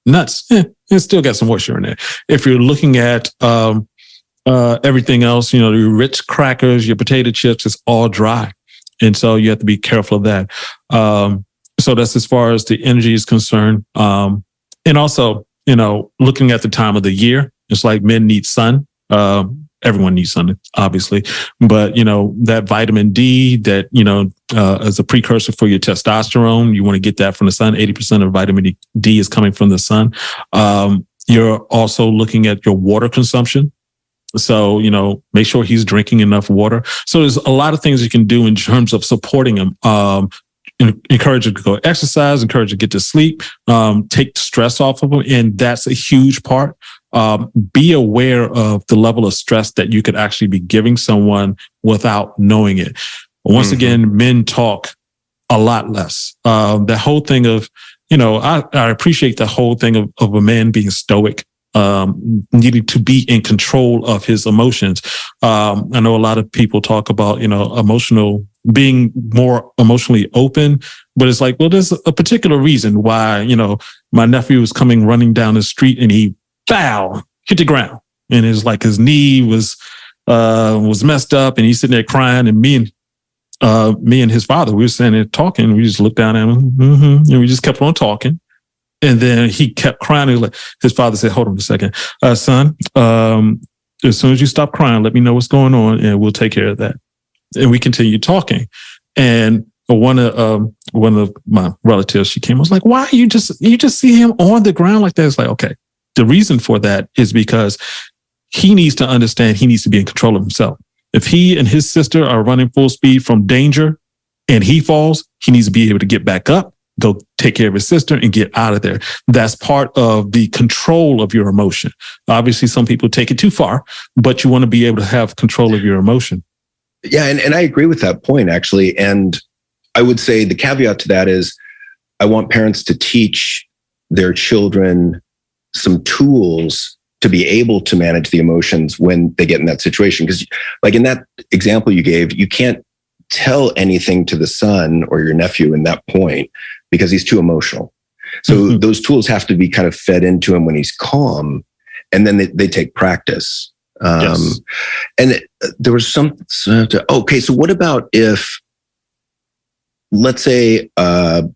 Speaker 2: Nuts, it still got some moisture in there. If you're looking at everything else, your Ritz crackers, your potato chips, it's all dry. And so you have to be careful of that. So that's as far as the energy is concerned. And also, looking at the time of the year, it's like men need sun. Everyone needs sun, obviously, but that vitamin D that, as a precursor for your testosterone, you want to get that from the sun. 80% of vitamin D is coming from the sun. You're also looking at your water consumption. So, make sure he's drinking enough water. So there's a lot of things you can do in terms of supporting him. Encourage him to go exercise, encourage him to get to sleep, take stress off of him. And that's a huge part. Be aware of the level of stress that you could actually be giving someone without knowing it. Once again, men talk a lot less. The whole thing of, I appreciate the whole thing of a man being stoic. Needing to be in control of his emotions. I know a lot of people talk about, being more emotionally open, but it's like, well, there's a particular reason why, my nephew was coming running down the street and he hit the ground. And it's like his knee was messed up and he's sitting there crying, and me and his father, we were sitting there talking, and we just looked down at him and we just kept on talking. And then he kept crying. He was like, his father said, hold on a second, son, as soon as you stop crying, let me know what's going on and we'll take care of that. And we continued talking. And one of my relatives, she came, I was like, why you just see him on the ground like that? It's like, okay, the reason for that is because he needs to understand he needs to be in control of himself. If he and his sister are running full speed from danger and he falls, he needs to be able to get back up, go take care of his sister and get out of there. That's part of the control of your emotion. Obviously, some people take it too far, but you want to be able to have control of your emotion.
Speaker 1: Yeah. And I agree with that point, actually. And I would say the caveat to that is I want parents to teach their children some tools to be able to manage the emotions when they get in that situation. Because like in that example you gave, you can't tell anything to the son or your nephew in that point because he's too emotional. So those tools have to be kind of fed into him when he's calm, and then they take practice. Yes. And there was okay. So what about if, let's say, man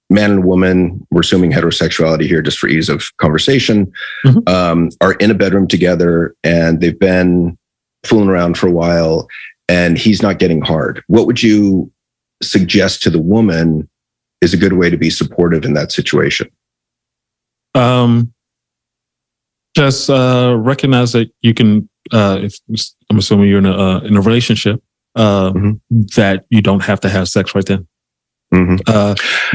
Speaker 1: and woman, we're assuming heterosexuality here just for ease of conversation, are in a bedroom together and they've been fooling around for a while and he's not getting hard. What would you suggest to the woman is a good way to be supportive in that situation?
Speaker 2: Just recognize that you can. If I'm assuming you're in a relationship, that you don't have to have sex right then,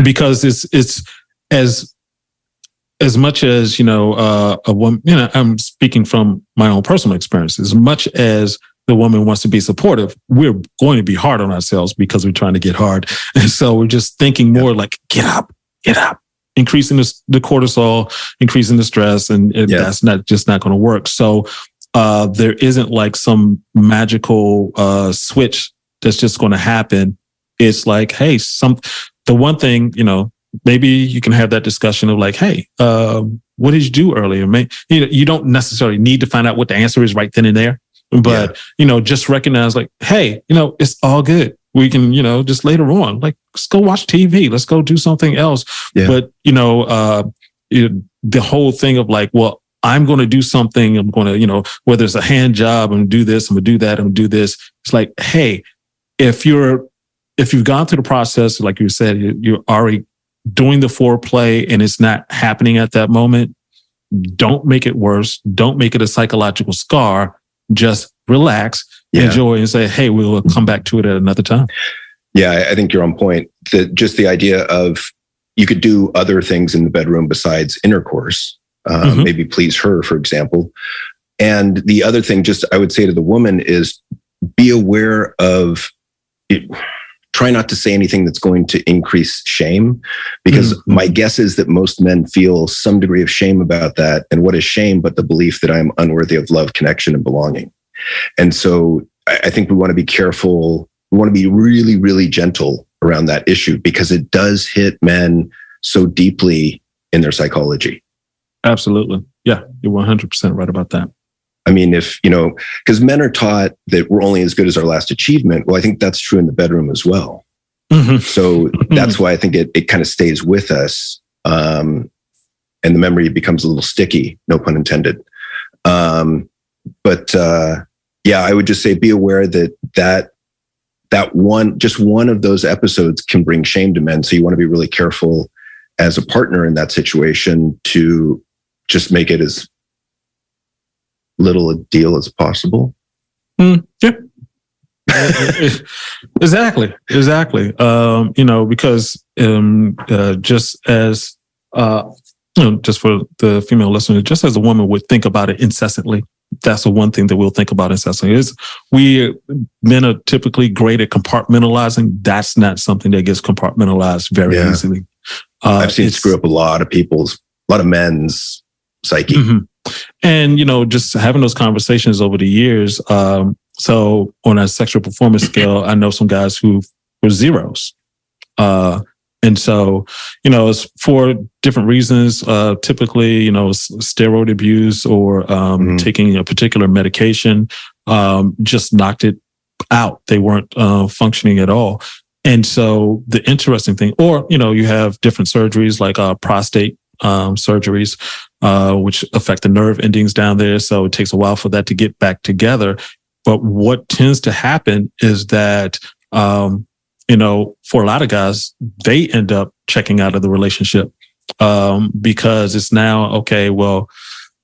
Speaker 2: because it's as much as a woman. I'm speaking from my own personal experience. As much as the woman wants to be supportive, we're going to be hard on ourselves because we're trying to get hard, and so we're just thinking more like, get up. Increasing the cortisol, increasing the stress, and that's not going to work. So there isn't like some magical switch that's just going to happen. It's like, hey, the one thing, maybe you can have that discussion of like, hey, what did you do earlier? You don't necessarily need to find out what the answer is right then and there, but just recognize like, hey, it's all good. We can, just later on, like, let's go watch TV. Let's go do something else. Yeah. But, the whole thing of like, well, I'm going to do something. I'm going to, whether it's a hand job, I'm going to do this, I'm going to do that, I'm going to do this. It's like, hey, if you've gone through the process, like you said, you're already doing the foreplay and it's not happening at that moment, don't make it worse. Don't make it a psychological scar. Just relax. Enjoy and say, hey, we'll come back to it at another time.
Speaker 1: Yeah, I think you're on point. Just the idea of you could do other things in the bedroom besides intercourse, maybe please her, for example. And the other thing, just I would say to the woman is be aware of it. Try not to say anything that's going to increase shame, because my guess is that most men feel some degree of shame about that. And what is shame but the belief that I'm unworthy of love, connection, and belonging? And so I think we want to be careful. We want to be really, really gentle around that issue because it does hit men so deeply in their psychology.
Speaker 2: Absolutely. Yeah, you're 100% right about that.
Speaker 1: I mean, because men are taught that we're only as good as our last achievement. Well, I think that's true in the bedroom as well. So that's why I think it kind of stays with us. And the memory becomes a little sticky, no pun intended. But I would just say be aware that one of those episodes can bring shame to men. So you want to be really careful as a partner in that situation to just make it as little a deal as possible.
Speaker 2: Yeah. Exactly. Because just as just for the female listener, just as a woman would think about it incessantly, that's the one thing that we'll think about incessantly. Men are typically great at compartmentalizing. That's not something that gets compartmentalized very easily.
Speaker 1: I've seen it screw up a lot of men's psyche.
Speaker 2: And, just having those conversations over the years. So on a sexual performance scale, I know some guys who were zeros. And so, it's for different reasons, typically, steroid abuse or taking a particular medication just knocked it out. They weren't functioning at all. And so the interesting thing, or, you have different surgeries like prostate surgeries, which affect the nerve endings down there. So it takes a while for that to get back together. But what tends to happen is that, for a lot of guys, they end up checking out of the relationship because it's now, okay, well,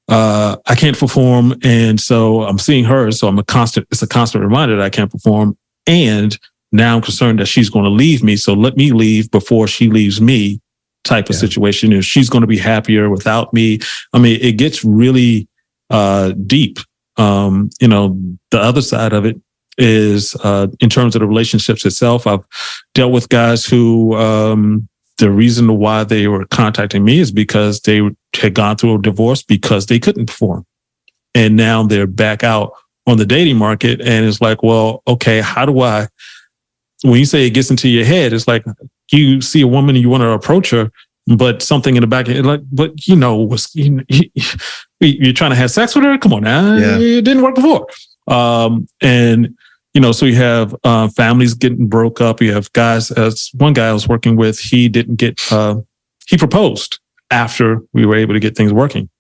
Speaker 2: I can't perform. And so I'm seeing her. So it's a constant reminder that I can't perform. And now I'm concerned that she's going to leave me. So let me leave before she leaves me type of situation. If she's going to be happier without me. I mean, it gets really deep. The other side of it is in terms of the relationships itself. I've dealt with guys who the reason why they were contacting me is because they had gone through a divorce because they couldn't perform. And now they're back out on the dating market. And it's like, well, okay, how do I, when you say it gets into your head, it's like you see a woman and you want to approach her, but something in the back of it, like, but you're trying to have sex with her? Come on now. Yeah. It didn't work before. And so you have families getting broke up. You have guys, as one guy I was working with, he didn't get, he proposed after we were able to get things working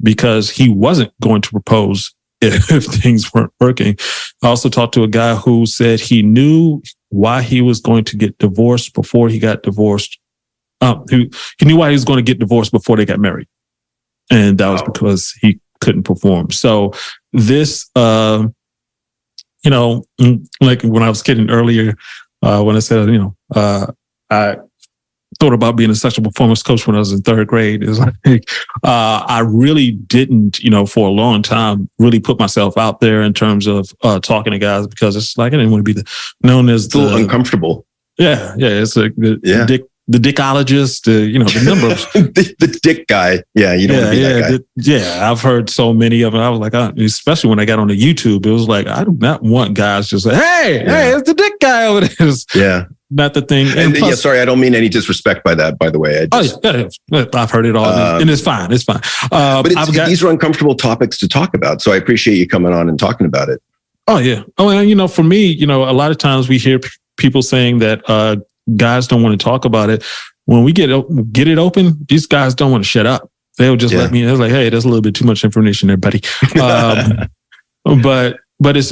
Speaker 2: because he wasn't going to propose if things weren't working. I also talked to a guy who said he knew why he was going to get divorced before he got divorced he knew why he was going to get divorced before they got married. And that was because he couldn't perform. So this, like when I was kidding earlier, when I said, I thought about being a sexual performance coach when I was in third grade. Is like, I really didn't, for a long time, really put myself out there in terms of talking to guys, because it's like I didn't want to be known as
Speaker 1: it's a little uncomfortable.
Speaker 2: Yeah, it's like the dickologist, the number of
Speaker 1: the dick guy. Yeah, you don't want to be that guy.
Speaker 2: I've heard so many of them. I was like, especially when I got on the YouTube, it was like I do not want guys just like, hey, it's the dick guy over there. Not the thing.
Speaker 1: And plus, sorry, I don't mean any disrespect by that, by the way.
Speaker 2: I've heard it all, and it's fine. It's fine.
Speaker 1: But these are uncomfortable topics to talk about, so I appreciate you coming on and talking about it.
Speaker 2: Oh yeah. Oh, and for me, a lot of times we hear people saying that guys don't want to talk about it. When we get it open, these guys don't want to shut up. They'll just let me. It's like, hey, there's a little bit too much information there, buddy. But it's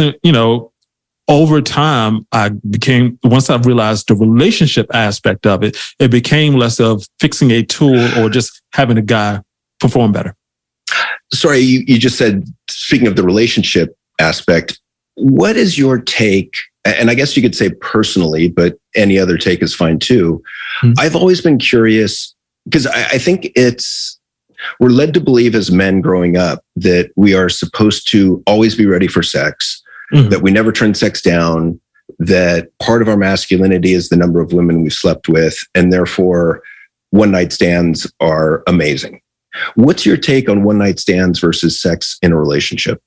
Speaker 2: over time, once I realized the relationship aspect of it, it became less of fixing a tool or just having a guy perform better.
Speaker 1: Sorry, you just said, speaking of the relationship aspect, what is your take? And I guess you could say personally, but any other take is fine too. Mm-hmm. I've always been curious because I think we're led to believe as men growing up that we are supposed to always be ready for sex, that we never turn sex down, that part of our masculinity is the number of women we've slept with, and therefore one night stands are amazing. What's your take on one night stands versus sex in a relationship?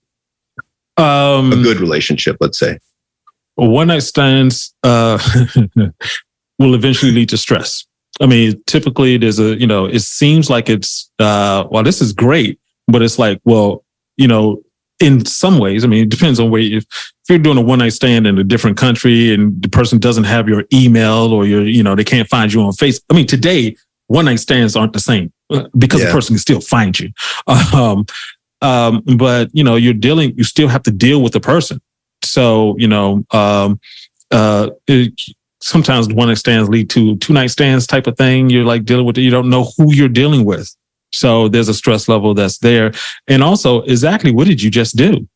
Speaker 1: A good relationship, let's say.
Speaker 2: One night stands will eventually lead to stress. I mean, typically there's it seems like it's, this is great, but it's like, in some ways, I mean, it depends on where if you're doing a one night stand in a different country and the person doesn't have your email or they can't find you on Facebook. I mean, today, one night stands aren't the same because the person can still find you. But you still have to deal with the person. So, sometimes one night stands lead to two night stands type of thing. You're like dealing with it. You don't know who you're dealing with. So there's a stress level that's there. And also, exactly what did you just do?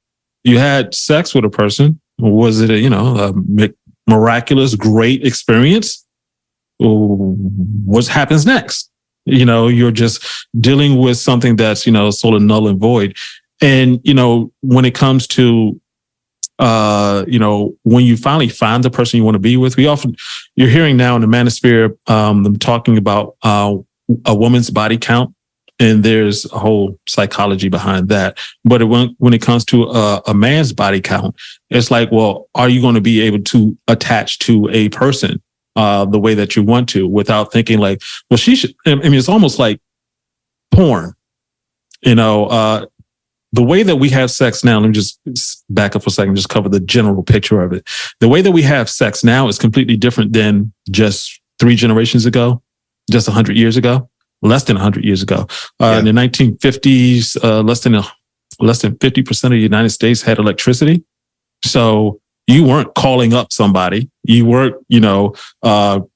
Speaker 2: You had sex with a person. Was it a miraculous, great experience? What happens next? You're just dealing with something that's, sort of null and void. And, when it comes to, when you finally find the person you want to be with, you're hearing now in the manosphere, them talking about a woman's body count. And there's a whole psychology behind that. But when it comes to a man's body count, it's like, well, are you going to be able to attach to a person the way that you want to without thinking like, well, she should. I mean, it's almost like porn, the way that we have sex now. Let me just back up for a second, just cover the general picture of it. The way that we have sex now is completely different than just 3 generations ago, just 100 years ago. Less than 100 years ago. In the 1950s, less than 50% of the United States had electricity. So you weren't calling up somebody. You weren't,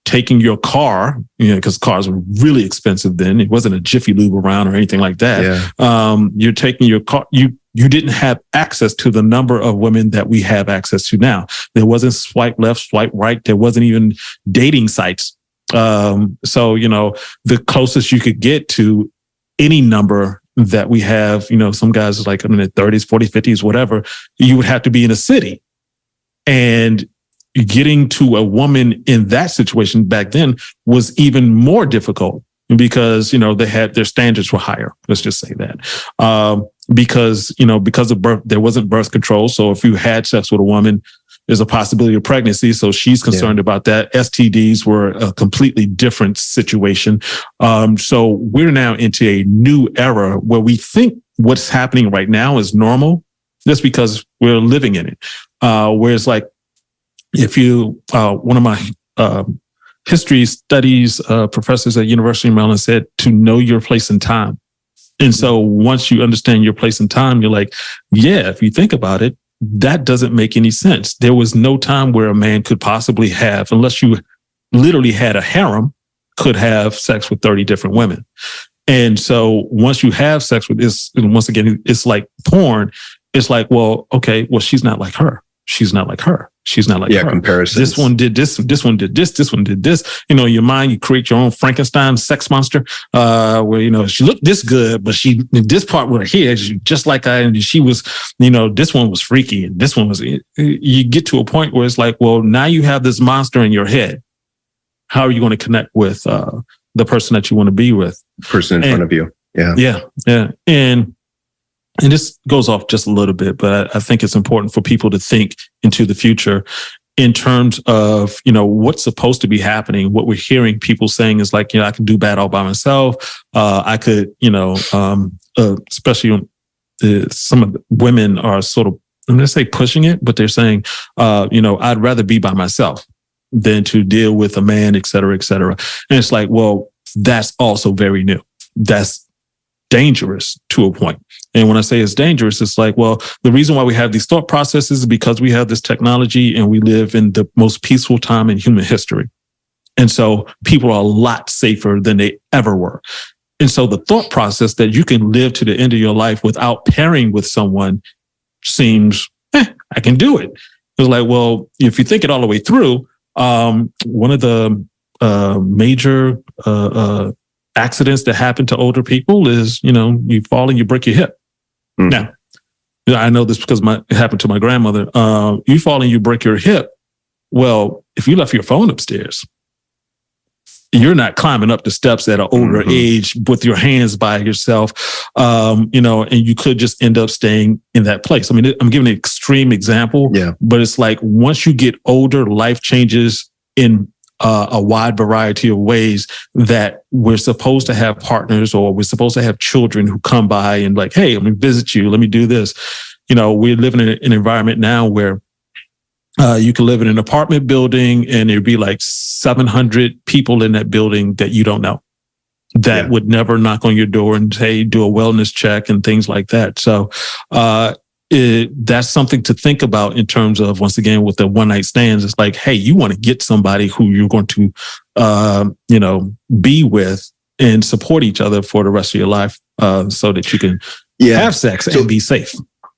Speaker 2: taking your car, because cars were really expensive then. It wasn't a Jiffy Lube around or anything like that. Yeah. You're taking your car. You didn't have access to the number of women that we have access to now. There wasn't swipe left, swipe right. There wasn't even dating sites. So, the closest you could get to any number that we have, some guys like in their 30s, 40s, 50s, whatever, you would have to be in a city. And getting to a woman in that situation back then was even more difficult because, their standards were higher. Let's just say that. Because of birth, there wasn't birth control. So if you had sex with a woman, there's a possibility of pregnancy. So she's concerned about that. STDs were a completely different situation. So we're now into a new era where we think what's happening right now is normal just because we're living in it. Whereas like if one of my history studies professors at University of Maryland said to know your place and time. And so once you understand your place and time, you're like, if you think about it, that doesn't make any sense. There was no time where a man could possibly have, unless you literally had a harem, could have sex with 30 different women. And so once you have sex with this, and once again, it's like porn. It's like, well, okay, well, she's not like her. She's not like her. She's not like her.
Speaker 1: Comparisons.
Speaker 2: This one did this. This one did this. This one did this. In your mind, you create your own Frankenstein sex monster, where, she looked this good, but she, this part with her hair, just like I, and she was, this one was freaky and this one was, you get to a point where it's like, well, now you have this monster in your head. How are you going to connect with, the person that you want to be with?
Speaker 1: Person in front of you. Yeah.
Speaker 2: Yeah. Yeah. And this goes off just a little bit, but I think it's important for people to think into the future in terms of, what's supposed to be happening. What we're hearing people saying is like, I can do bad all by myself. I could, especially some of the women are sort of, I'm going to say pushing it, but they're saying, I'd rather be by myself than to deal with a man, et cetera, et cetera. And it's like, well, that's also very new. That's dangerous to a point. And when I say it's dangerous, it's like, well, the reason why we have these thought processes is because we have this technology and we live in the most peaceful time in human history. And so people are a lot safer than they ever were. And so the thought process that you can live to the end of your life without pairing with someone seems, I can do it. It's like, well, if you think it all the way through, one of the major accidents that happen to older people is, you fall and you break your hip. Now, I know this because it happened to my grandmother. You fall and you break your hip. Well, if you left your phone upstairs, you're not climbing up the steps at an older age with your hands by yourself, and you could just end up staying in that place. I mean, I'm giving an extreme example, but it's like once you get older, life changes in a wide variety of ways that we're supposed to have partners or we're supposed to have children who come by and like, hey, let me visit you. Let me do this. We're living in an environment now where you can live in an apartment building and there'd be like 700 people in that building that you don't know that would never knock on your door and say, do a wellness check and things like that. So, that's something to think about in terms of, once again, with the one night stands. It's like, hey, you want to get somebody who you're going to, be with and support each other for the rest of your life, so that you can have sex and be safe.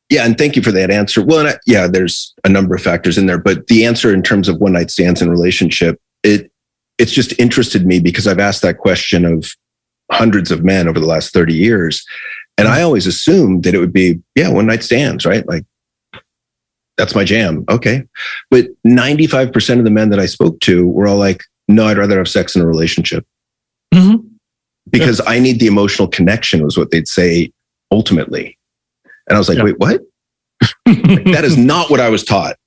Speaker 1: Yeah. And thank you for that answer. Well, there's a number of factors in there, but the answer in terms of one night stands and relationship, it's just interested me because I've asked that question of hundreds of men over the last 30 years. And I always assumed that it would be, one night stands, right? Like, that's my jam. Okay. But 95% of the men that I spoke to were all like, no, I'd rather have sex in a relationship. Because I need the emotional connection was what they'd say ultimately. And I was like, wait, what? Like, that is not what I was taught.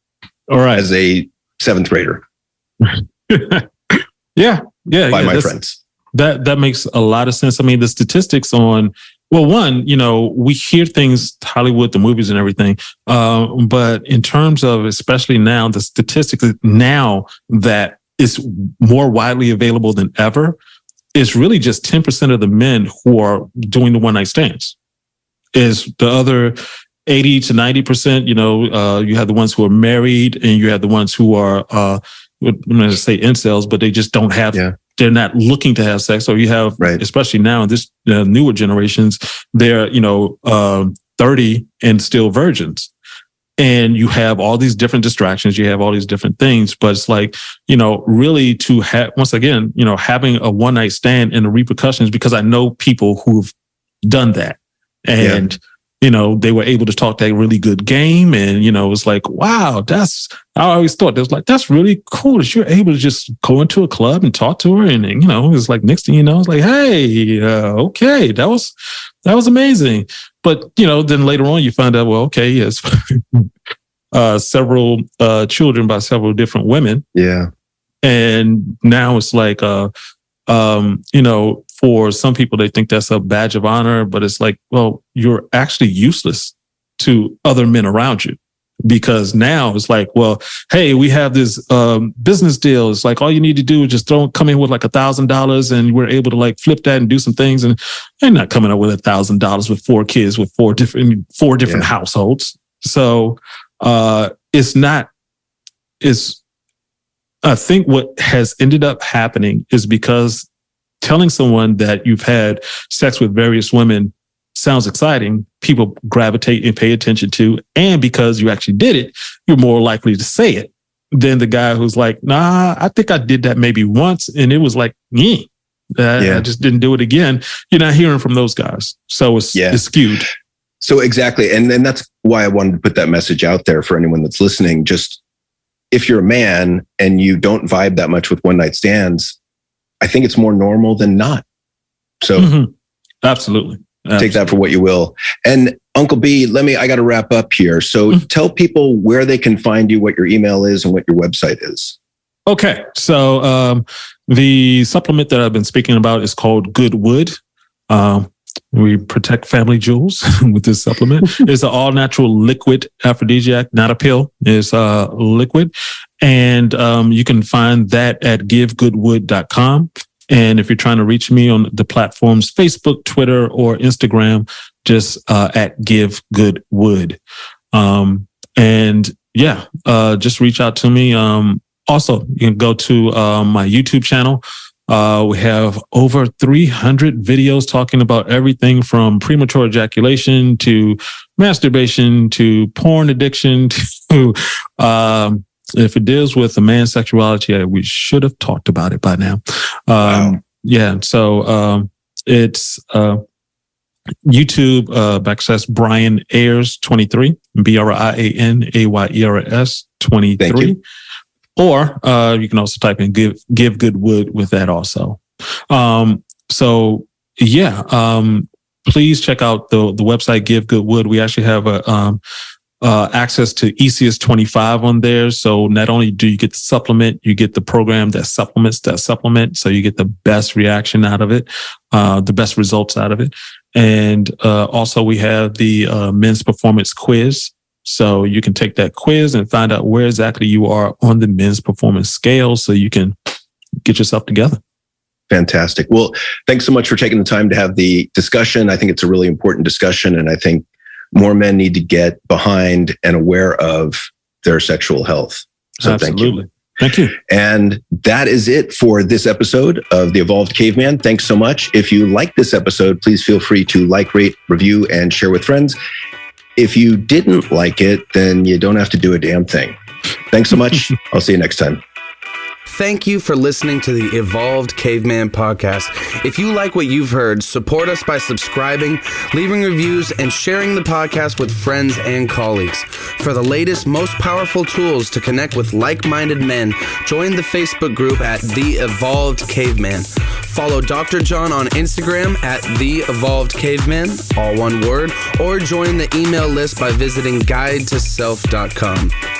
Speaker 2: All right.
Speaker 1: As a 7th grader. By my friends.
Speaker 2: That makes a lot of sense. I mean, the statistics on, well, one, we hear things, Hollywood, the movies and everything. But in terms of, especially now, the statistics now that is more widely available than ever, it's really just 10% of the men who are doing the one night stands. Is the other 80 to 90%, you have the ones who are married and you have the ones who are, I'm going to say incels, but they just don't have, they're not looking to have sex. So you have, especially now in this newer generations, they're, 30 and still virgins. And you have all these different distractions. You have all these different things, but it's like, really to have, once again, having a one night stand and the repercussions, because I know people who've done that. And, they were able to talk that really good game. And, it's like, wow, I always thought that's really cool that you're able to just go into a club and talk to her. And it's like, next thing you know, it's like, hey, okay, that was amazing. But, then later on you find out, well, okay, yes, several children by several different women.
Speaker 1: Yeah.
Speaker 2: And now it's like, for some people, they think that's a badge of honor, but it's like, well, you're actually useless to other men around you, because now it's like, well, hey, we have this business deal. It's like, all you need to do is just come in with like $1,000 and we're able to like flip that and do some things. And they're not coming up with $1,000 with 4 kids with four different households. So I think what has ended up happening is because telling someone that you've had sex with various women sounds exciting, people gravitate and pay attention to. And because you actually did it, you're more likely to say it than the guy who's like, nah, I think I did that maybe once. And it was like, I just didn't do it again. You're not hearing from those guys. So it's skewed.
Speaker 1: So exactly. And then that's why I wanted to put that message out there for anyone that's listening. Just if you're a man and you don't vibe that much with one night stands, I think it's more normal than not. So
Speaker 2: Absolutely.
Speaker 1: Take that for what you will. And Uncle B, I got to wrap up here. So tell people where they can find you, what your email is and what your website is.
Speaker 2: Okay. So the supplement that I've been speaking about is called Good Wood. We protect family jewels with this supplement. It's an all natural liquid aphrodisiac, not a pill. It's liquid. And you can find that at givegoodwood.com. And if you're trying to reach me on the platforms, Facebook, Twitter, or Instagram, just at Give Good Wood. Just reach out to me. Also, you can go to my YouTube channel. We have over 300 videos talking about everything from premature ejaculation to masturbation to porn addiction to if it deals with a man's sexuality, we should have talked about it by now. Yeah. So it's YouTube / Brian Ayers 23, BrianAyers 23. Or you can also type in give Good Wood with that also. Please check out the website Give Good Wood. We actually have access to ECS 25 on there. So not only do you get the supplement, you get the program that supplements that supplement. So you get the best reaction out of it, the best results out of it. And also we have the men's performance quiz. So you can take that quiz and find out where exactly you are on the men's performance scale so you can get yourself together.
Speaker 1: Fantastic. Well, thanks so much for taking the time to have the discussion. I think it's a really important discussion, and I think more men need to get behind and aware of their sexual health. So
Speaker 2: Absolutely.
Speaker 1: Thank you. And that is it for this episode of The Evolved Caveman. Thanks so much. If you like this episode, please feel free to like, rate, review, and share with friends. If you didn't like it, then you don't have to do a damn thing. Thanks so much. I'll see you next time.
Speaker 3: Thank you for listening to the Evolved Caveman podcast. If you like what you've heard, support us by subscribing, leaving reviews, and sharing the podcast with friends and colleagues. For the latest, most powerful tools to connect with like-minded men, join the Facebook group at The Evolved Caveman. Follow Dr. John on Instagram at The Evolved Caveman, all one word, or join the email list by visiting guidetoself.com.